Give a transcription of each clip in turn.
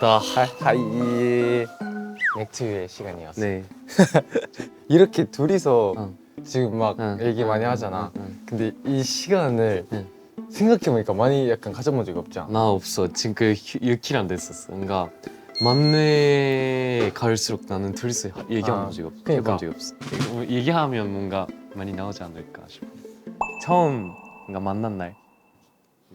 왔다. 하이 맥주의 시간이었어. 네. 이렇게 둘이서 응. 지금 막 응. 얘기 많이 응. 하잖아. 응. 근데 이 시간을 응. 생각해보니까 많이 약간 가져본 적이 없지 않아? 나 없어. 지금 그 유키랑 됐었어. 뭔가 만나에 갈수록 나는 둘이서 얘기한 적이 없어. 그러니까. 해본 적이 없어. 얘기하면 뭔가 많이 나오지 않을까 싶어. 처음 뭔가 만난 날.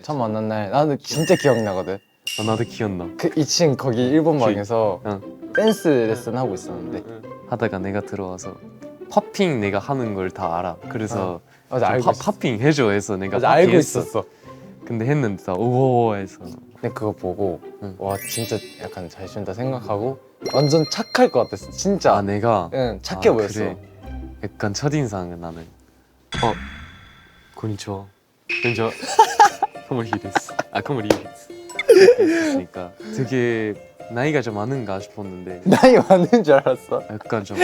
처음 만난 날 나는 진짜 기억나거든. 나도 기억나. 그 2층 거기 일본 방에서 응. 댄스 레슨 하고 있었는데 하다가 내가 들어와서 팝핑 내가 하는 걸 다 알아. 그래서 맞아 좀 알고 있었어. 팝핑 해줘 해서 내가 맞아 팝핑 알고 했어. 있었어. 근데 했는데 다 우와 해서. 근데 그거 보고 응. 와 진짜 약간 잘 준다 생각하고 완전 착할 것 같았어 진짜. 아 내가 응 착해 보였어. 그래. 약간 첫인상은 나는 고니치와 저 코모리 데스 코모리 데스 했으니까 되게 나이가 좀 많은가 싶었는데 나이 많은 줄 알았어. 약간 좀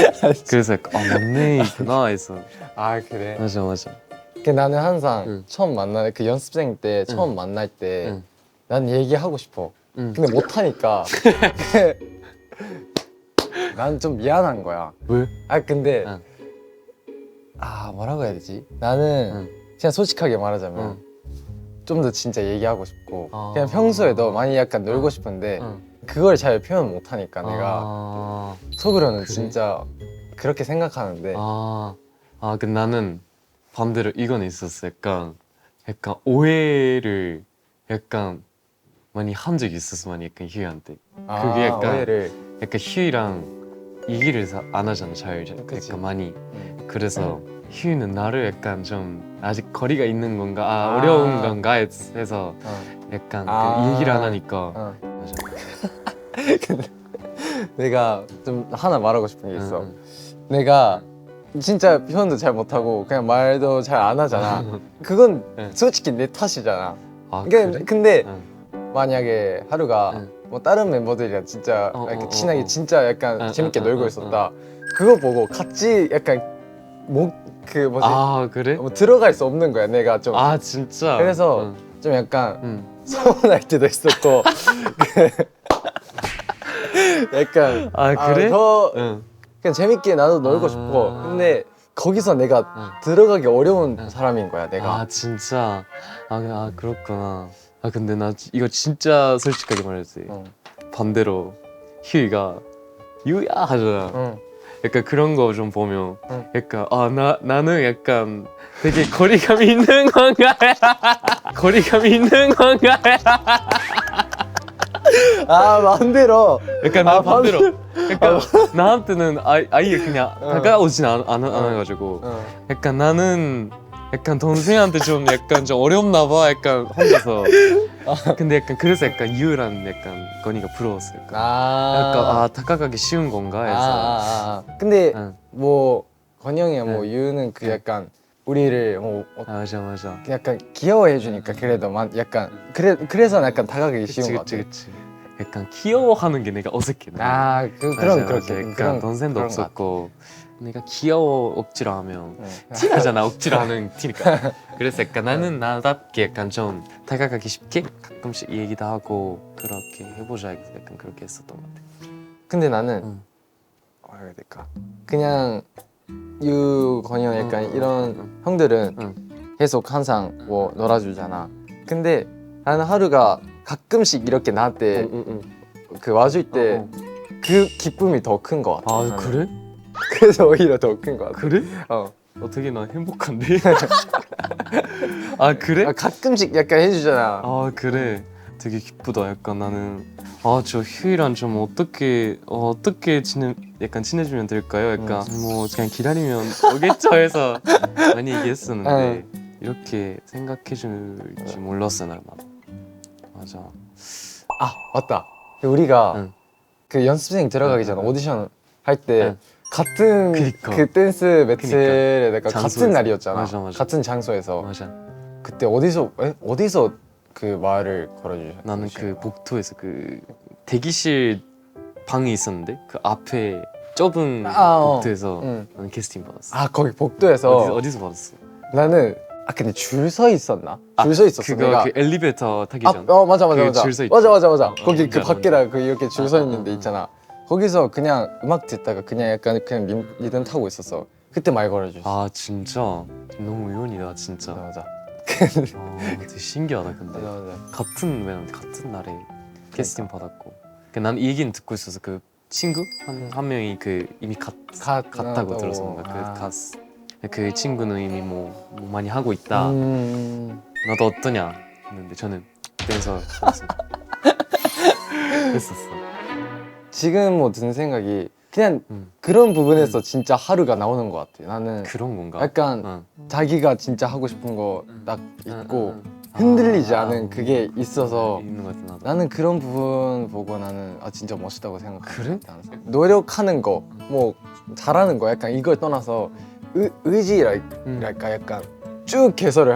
그래서 약간 맞네 있구나 해서 아 그래? 맞아 그 나는 항상 응. 처음 만날 그 연습생 때 처음 응. 만날 때 응. 난 얘기하고 싶어. 응. 근데 못 하니까 난 좀 미안한 거야. 왜? 아 근데 응. 아 뭐라고 해야 되지? 나는 응. 그냥 솔직하게 말하자면 응. 좀 더 진짜 얘기하고 싶고 아. 그냥 평소에도 많이 약간 놀고 싶은데 응. 그걸 잘 표현 못 하니까 내가 아. 속으로는 그래? 진짜 그렇게 생각하는데 근데 나는 반대로 이건 있었어. 약간 오해를 약간 많이 한 적이 있었어. 많이 약간 희희한테. 그게 약간 오해를 희희랑 얘기를 안 하잖아. 잘 그치. 약간 많이. 응. 그래서 희희는 나를 약간 좀 아직 거리가 있는 건가, 아. 어려운 건가 해서 약간 그 얘기를 안 하니까. 어. 맞아. 근데 내가 좀 하나 말하고 싶은 게 있어. 응, 내가 진짜 표현도 잘 못하고 그냥 말도 잘 안 하잖아. 그건 응. 솔직히 내 탓이잖아. 아 그러니까 그래? 근데 응. 만약에 하루가 응. 뭐 다른 멤버들이랑 진짜 이렇게 친하게 진짜 약간 응, 재밌게 응, 놀고 응, 있었다. 그거 보고 같이 약간 그 뭐지? 아 그래? 뭐 들어갈 수 없는 거야. 내가 좀 아 진짜? 그래서 응. 좀 약간 응. 서운할 때도 있었고 약간 아 그래? 더 응. 그냥 재밌게 나도 놀고 아. 싶고 근데 거기서 내가 응. 들어가기 어려운 응. 사람인 거야 내가. 아 진짜? 그렇구나. 근데 나 이거 진짜 솔직하게 말해야지. 응. 반대로 희희가 유야 하잖아. 응. 약간 그런 거 좀 보면 응. 약간 나는 약간 되게 거리감이 있는 건가? 거리감이 있는 건가? 아 마음대로. 약간 나 반대로. 약간 나한테는 아예 그냥 다가오진 않아가지고 응. 약간 나는 약간 동생한테 좀 약간 좀 어렵나 봐. 약간 혼자서. 근데 약간 그래서 약간 유랑 약간 건이가 부러웠어. 약간 다가가기 쉬운 건가 해서. 근데 응. 뭐 건영이야 뭐 응. 유는 그 응. 약간 우리를 뭐 맞아. 약간 귀여워해 주니까 그래도 약간 그래서 약간 다가가기 쉬운 것 같아. 그치. 약간 귀여워하는 게 내가 어색해. 그런 그렇게 약간 그런 동생도 그런 것 같아. 없었고 내가 귀여워 억지로 하면 응. 티나잖아. 억지로 하는 티니까. 그래서 약간 나는 나답게 약간 좀 다가가기 쉽게 가끔씩 얘기도 하고 그렇게 해보자. 약간 그렇게 했었던 것 같아. 근데 나는 응. 뭐라 해야 될까? 그냥 유 건영 약간 응, 이런 형들은 응. 계속 항상 뭐 놀아주잖아. 근데 나는 하루가 가끔씩 이렇게 나한테 응. 그 와줄 때 어. 그 기쁨이 더 큰 것 같아. 나는. 그래? 그래서 오히려 더 큰 것 같아. 그래? 어. 되게 나 행복한데? 그래? 가끔씩 약간 해주잖아. 그래. 되게 기쁘다. 약간 나는 저 휴이랑 좀 어떻게 약간 친해지면 될까요? 약간 뭐 그냥 기다리면 오겠죠 해서 많이 얘기했었는데 이렇게 생각해 줄지 몰랐어 나도. 맞아. 맞다. 우리가 응. 그 연습생 들어가기 전에 응. 오디션 할 때 응. 같은 그니까. 그 댄스 배틀에다가 같은 장소에서. 날이었잖아. 맞아. 같은 장소에서. 맞아. 그때 어디서 그 말을 걸어주셨어? 나는 그 복도에서 그 대기실 방이 있었는데 그 앞에 좁은 복도에서 응. 나는 캐스팅 받았어. 거기 복도에서 어디서 받았어? 나는 아 근데 줄 서 있었나? 줄 서 있었어 그거 내가. 그 엘리베이터 타기 아, 전. 맞아 그 맞아 줄 서 있지. 맞아 거기 뭔지 그 알아, 밖에다 그 이렇게 줄 서 있는 데 아. 있잖아. 거기서 그냥 음악 듣다가 그냥 약간 그냥 리듬 타고 있었어. 그때 말 걸어줬어. 아 진짜 너무 우연이다 진짜. 맞아 되게 신기하다 근데. 맞아. 같은 날에 캐스팅 받았고. 난 이 얘기는 듣고 있어서 그 친구 한 명이 그 이미 갔다고 나도. 들어서 뭔가 아. 그 친구는 이미 뭐 많이 하고 있다. 너도 어떠냐 했는데 저는 댄서 했었어. 지금 뭐 드는 생각이 그냥 음. 그런 부분에서 진짜 하루가 나오는 것 같아. 나는 그런 건가? 약간 응. 자기가 진짜 하고 싶은 거 딱 있고 응. 흔들리지 않은 그게 있어서 있는 것 같아 나도. 나는 그런 부분 보고 나는 진짜 멋있다고 생각해. 그래? 노력하는 거, 뭐 잘하는 거 약간 이걸 떠나서 의지랄까 약간 쭉 계속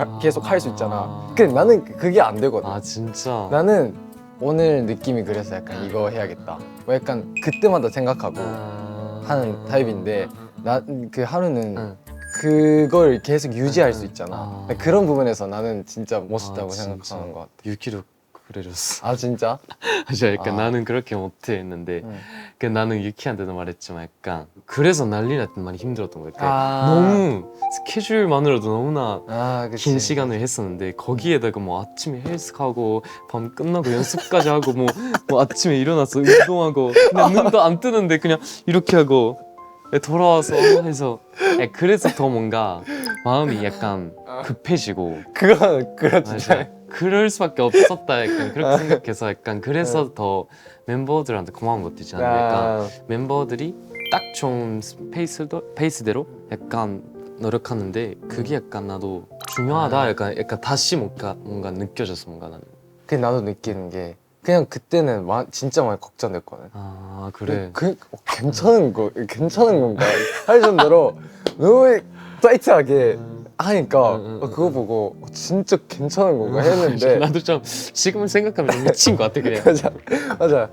할 수 있잖아. 근데 나는 그게 안 되거든. 아 진짜. 나는 오늘 느낌이 그래서 약간 이거 해야겠다. 뭐 약간 그때마다 생각하고 하는 타입인데 나 그 하루는 응. 그걸 계속 유지할 수 있잖아. 아. 그런 부분에서 나는 진짜 멋있다고 진짜. 생각하는 것 같아. 유키도 그래줬어. 아 진짜? 진짜 약간 아. 나는 그렇게 못해 했는데 응. 그 나는 유키한테도 말했지만 약간 그래서 난리 났던 많이 힘들었던 거야. 아. 너무 스케줄만으로도 너무나 그치. 긴 시간을 했었는데 거기에다가 뭐 아침에 헬스하고 밤 끝나고 연습까지 하고 뭐 아침에 일어나서 운동하고 그냥 눈도 안 뜨는데 그냥 이렇게 하고 돌아와서 해서 그래서 더 뭔가 마음이 약간 급해지고 그건 그렇지. 맞아. 그럴 수밖에 없었다 약간 그렇게 생각해서 약간 그래서 더 멤버들한테 고마운 것도 있잖아. 약간 멤버들이 딱 좋은 페이스대로 약간 노력하는데 그게 약간 나도 중요하다. 약간 다시 뭔가 느껴졌어 뭔가 나는. 그 나도 느끼는 게 그냥 그때는 진짜 많이 걱정됐거든. 아 그래. 괜찮은 건가 할 정도로 너무 타이트하게 하니까 그거 보고 진짜 괜찮은 건가 했는데 나도 좀 지금 생각하면 좀 미친 것 같아 그냥. 맞아.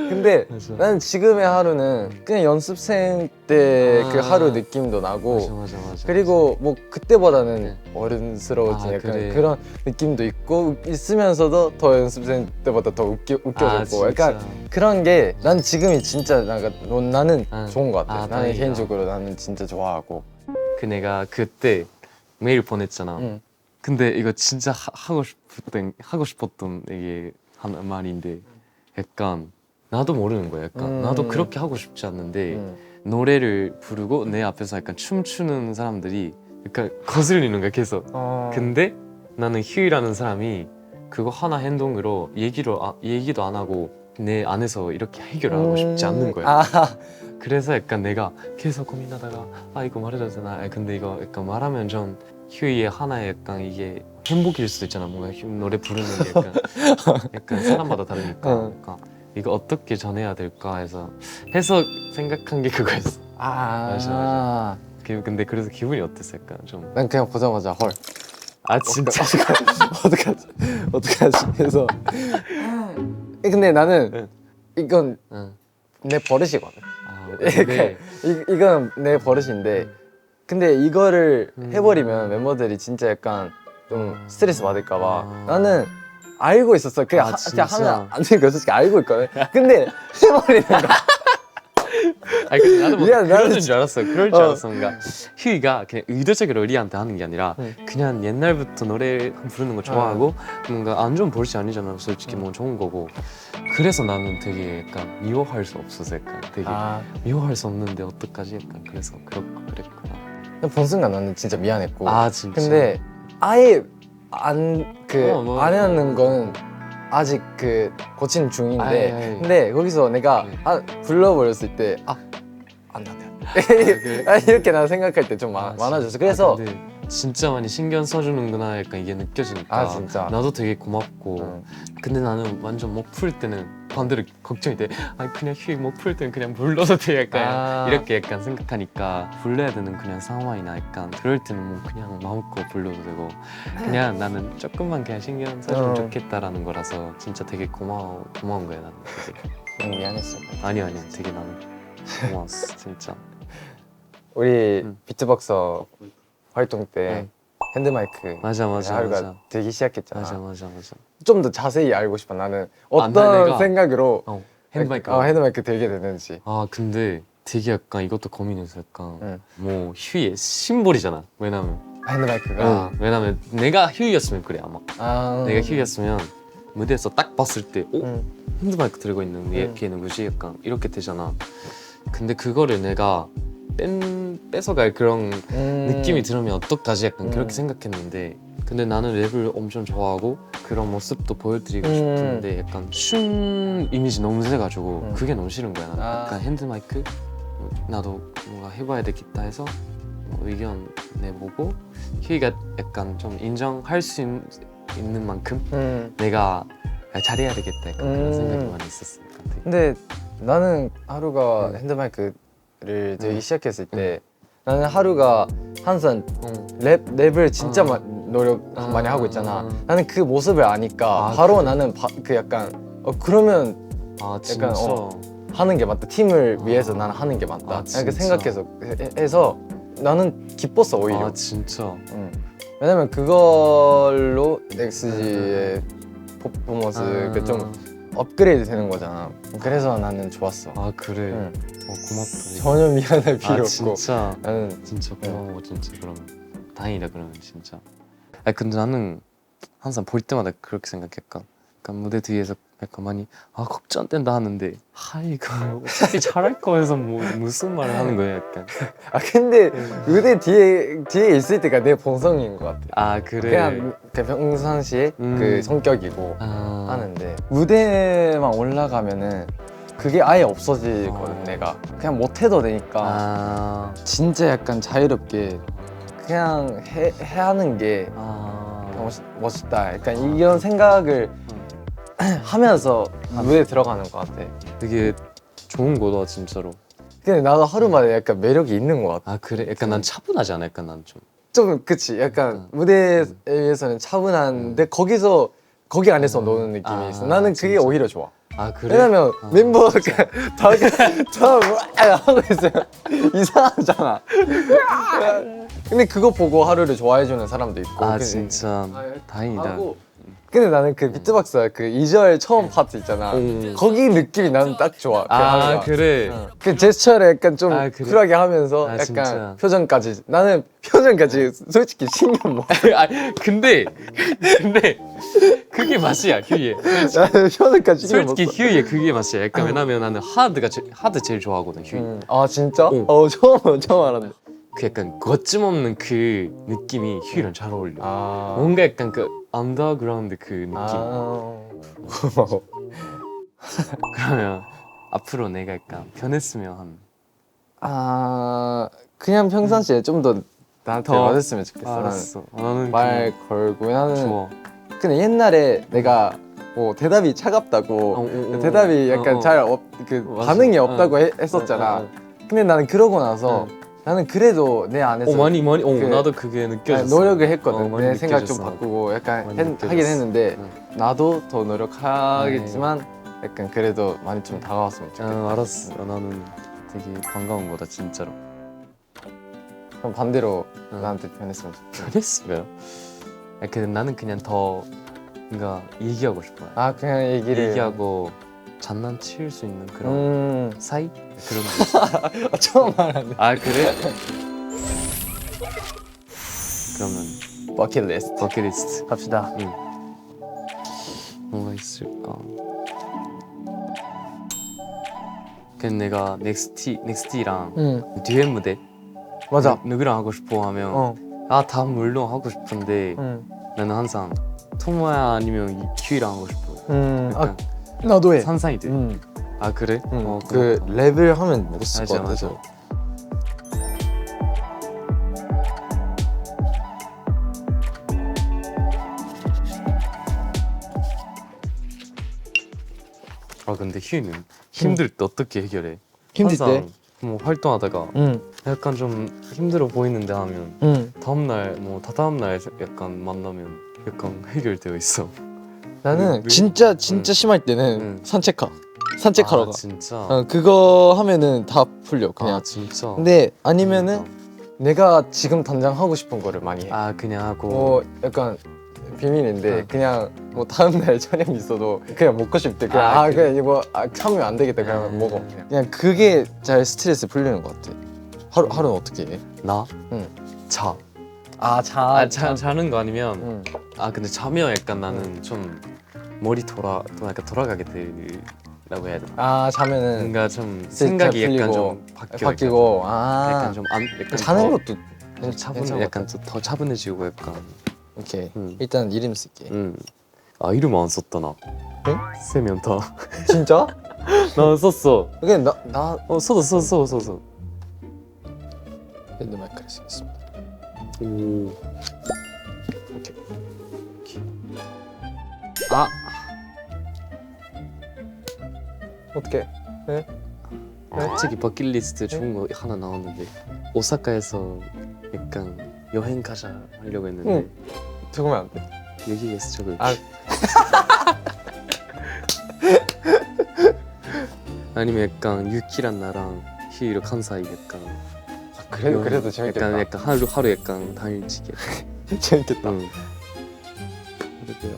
근데 맞아. 나는 지금의 하루는 그냥 연습생 때 그 하루 느낌도 나고 맞아. 그리고 뭐 그때보다는 네. 어른스러워진 아, 약간 그래. 그런 느낌도 있고 있으면서도 더 연습생 때보다 더 웃겨졌고 약간 그런 게 난 지금이 진짜 나는 좋은 것 같아. 나는 다행이다. 개인적으로 나는 진짜 좋아하고. 그 내가 그때 메일 보냈잖아. 응. 근데 이거 진짜 하고 싶었던 이게 한 말인데 약간 나도 모르는 거야. 약간 나도 그렇게 하고 싶지 않는데 노래를 부르고 내 앞에서 약간 춤추는 사람들이 약간 거슬리는 거야 계속. 근데 나는 휴이라는 사람이 그거 하나 행동으로 얘기도 안 하고 내 안에서 이렇게 해결을 하고 싶지 않는 거야. 그래서 약간 내가 계속 고민하다가 이거 말해도 되나? 근데 이거 약간 말하면 좀 휴이의 하나의 약간 이게 행복일 수도 있잖아. 뭔가 노래 부르는 게 약간 사람마다 다르니까. 그러니까 이거 어떻게 전해야 될까 해서 생각한 게 그거였어. 맞아. 근데 그래서 기분이 어땠어? 약간 좀. 난 그냥 보자마자 헐. 아 진짜. 어떡하지 해서 근데 나는 이건 응. 내 버릇이거든. 근데 이건 내 버릇인데 근데 이거를 해버리면 멤버들이 진짜 약간 좀 스트레스 받을까봐 나는 알고 있었어. 그냥 진짜 하면 안 되는 거 솔직히 알고 있거든. 근데 해버리는 거. 근데 나도 뭐 미안, 그러는 나는 줄 알았어. 그럴 줄 알았어. 뭔가 휴이가 그냥 의도적으로 우리한테 하는 게 아니라 그냥 옛날부터 노래 부르는 거 좋아하고 뭔가 안 좋은 버릇이 아니잖아. 솔직히 뭐 좋은 거고. 그래서 나는 되게 약간 미워할 수 없어서 약간 되게 미워할 수 없는데 어떡하지? 약간 그래서 그랬구나. 본 순간 나는 진짜 미안했고. 진짜. 근데 아예 안 하는 건 아직 고치는 중인데 근데 거기서 내가 불러버렸을 때 안 돼. 이렇게 난 생각할 때 좀 많아졌어. 그래서 근데 진짜 많이 신경 써주는구나 약간 이게 느껴지니까 진짜 나도 되게 고맙고 근데 나는 완전 목 풀 때는 반대로 걱정이 돼. 그냥 휴이 목 풀 때는 그냥 불러도 돼 약간 이렇게 약간 생각하니까 불러야 되는 그냥 상황이나 약간 그럴 때는 뭐 그냥 마음껏 불러도 되고 그냥 나는 조금만 그냥 신경 써주면 좋겠다라는 거라서 진짜 되게 고마운 거야 나는 되게. 미안했어. 아니야 되게 나는 고마웠어 진짜. 우리 비트박서 활동 때 핸드마이크 맞아 하루가 되기 시작했잖아. 맞아. 좀 더 자세히 알고 싶어. 나는 어떤 내가- 생각으로 핸드마이크. 핸드마이크 들게 되는지. 아 근데 되게 약간 이것도 고민해서 약간 뭐 휴이의 심볼이잖아. 왜냐면 핸드마이크가 왜냐면 내가 휴이였으면 그래 아마. 내가 휴이였으면 무대에서 딱 봤을 때 핸드마이크 들고 있는 걔 누구지? 약간 이렇게 되잖아. 근데 그거를 내가 뺏어갈 그런 느낌이 들으면 어떡하지? 약간 그렇게 생각했는데 근데 나는 랩을 엄청 좋아하고 그런 모습도 보여드리고 싶은데 약간 춤 이미지 너무 세가지고 그게 너무 싫은 거야. 나는 약간 핸드마이크 나도 뭔가 해봐야 되겠다 해서 의견 내보고 휴이가 약간 좀 인정할 수 있는 만큼 내가 잘해야 되겠다 약간 그런 생각이 많이 있었어. 근데 나는 하루가 핸드마이크를 들기 시작했을 때 나는 하루가 항상 랩을 진짜 노력 많이 하고 있잖아. 나는 그 모습을 아니까 바로 나는 그 약간 그러면 진짜? 약간 하는 게 맞다. 팀을 위해서 나는 하는 게 맞다. 이렇게 생각해서 해서 나는 기뻤어 오히려. 진짜? 왜냐면 그걸로 넥스지의 퍼포먼스가 좀 업그레이드 되는 거잖아. 그래서 나는 좋았어. 그래? 고맙다. 전혀 미안할 필요 없고. 진짜? 나는 진짜 고마워 진짜. 그럼 다행이다 그러면 진짜. 근데 나는 항상 볼 때마다 그렇게 생각했까. 약간 무대 뒤에서 약간 많이 걱정된다 하는데 이거 어차피 잘할 거여서 뭐 무슨 말을 하는 거야 약간. 근데 무대 뒤에 있을 때가 내 본성인 것 같아. 그래? 그냥 그 평상시에 그 성격이고 하는데 무대만 올라가면은 그게 아예 없어지거든. 내가 그냥 못해도 되니까 진짜 약간 자유롭게 그냥 하는 게 멋있다. 약간 이런 생각을 하면서 무대에 들어가는 것 같아. 되게 좋은 거다 진짜로. 근데 나도 하루마다 약간 매력이 있는 것 같아. 그래? 약간 난 차분하지 않아? 약간 난 좀 그치. 약간 무대에서는 차분한데 거기 안에서 노는 느낌이 있어. 나는 그게 진짜? 오히려 좋아. 그래? 왜냐면 멤버가 다 하고 있으면 이상하잖아. 근데 그거 보고 하루를 좋아해주는 사람도 있고. 진짜 다행이다. 근데 나는 그 비트박스 그 2절 처음 파트 있잖아. 거기 느낌이 나는 딱 좋아. 그 하루가. 그래? 그 제스처를 약간 좀 그래? 쿨하게 하면서 약간 진짜? 표정까지. 나는 표정까지 솔직히 신경 못. 근데 그게 맛이야 휴이의. 나는 표정까지 신경 못. 솔직히 휴이의 그게 맛이야. 약간 왜냐면 나는 하드 제일 좋아하거든 휴이. 진짜? 처음 알았네. 그 약간 거침없는 그 느낌이 휴이랑 잘 어울려. 뭔가 약간 그 언더그라운드 그 느낌. 고마워. 그러면 앞으로 내가 약간 변했으면 그냥 평상시에 좀 더 나한테 더 맞았으면 좋겠어. 알았어. 나는 말 걸고 나는 좋아. 근데 옛날에 내가 뭐 대답이 차갑다고 대답이 약간 맞아. 반응이 없다고 했었잖아. 근데 나는 그러고 나서 나는 그래도 내 안에서 많이 나도 그게 느껴졌어. 노력을 했거든. 많이 내 생각 좀 느껴졌어. 바꾸고 약간 많이 느껴졌어. 하긴 했는데 나도 더 노력하겠지만 약간 그래도 많이 좀 다가왔으면 좋겠다. 알았어. 나는 되게 반가운 거다 진짜로. 그럼 반대로 나한테 변했으면 좋겠다. 변했으면? 근데 나는 그냥 더 뭔가 얘기하고 싶어요. 그냥 얘기하고 장난칠 수 있는 그런 사이? 그런 거. 처음 알았네. 그래? 그러면 버킷리스트 버킷리스트 갑시다. 뭐가 있을까? 그냥 내가 넥스티랑 듀엣 무대 맞아. 누구랑 하고 싶어 하면 다 물론 하고 싶은데 나는 항상 토모야 아니면 큐이랑 하고 싶어. 약간 나도 해. 상상이 돼. 그래? 그 랩을 하면 멋있을 것 맞아. 같아서. 근데 휴이는 힘들 때 어떻게 해결해? 힘들 때? 항상 뭐 활동하다가 약간 좀 힘들어 보이는데 하면 다음날 뭐 다다음날 약간 만나면 약간 해결되어 있어. 나는 진짜 심할 때는 산책하러 가. 진짜? 그거 하면은 다 풀려 그냥. 진짜? 근데 아니면은 내가 지금 당장 하고 싶은 거를 많이 해. 아 그냥 하고. 뭐 약간 비밀인데 그냥 뭐 다음 날 촬영 있어도 그냥 먹고 싶대. 그냥 그냥 이거 참으면 안 되겠다. 그냥 먹어. 그냥 그게 잘 스트레스 풀리는 것 같아. 하루는 어떻게 해? 나? 응. 자. 자는 거 아니면 근데 자면 약간 나는 좀 머리 약간 돌아가게 되라고 해야 되나? 자면은 뭔가 좀 생각이 약간 좀 바뀌고 약간 좀 약간 자는 것도 약간 더 차분해지고 약간. 오케이. 일단 이름 쓸게. 이름 안 썼다 나. 응? 세 명 다. 진짜? 나 안 썼어. 그냥 나 썼어. 핸드 마이크를 쓰겠습니다. 오. 오케이. 어떻게? 네? 갑자기 버킷리스트 좋은 거 하나 나왔는데 오사카에서 약간 여행 가자 하려고 했는데 적으면 안 돼. 여기에서 적을. 아니면 약간 유키랑 나랑 히이로 칸사이 약간. 그래도 재밌겠다. 약간 하루 약간 당일치기. 재밌겠다. 응. 그러고요.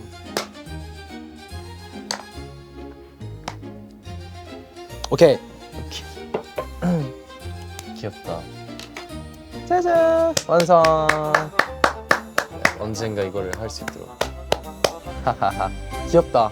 오케이. 귀엽다. 짜잔. 완성. 언젠가 이거를 할 수 있도록. 귀엽다.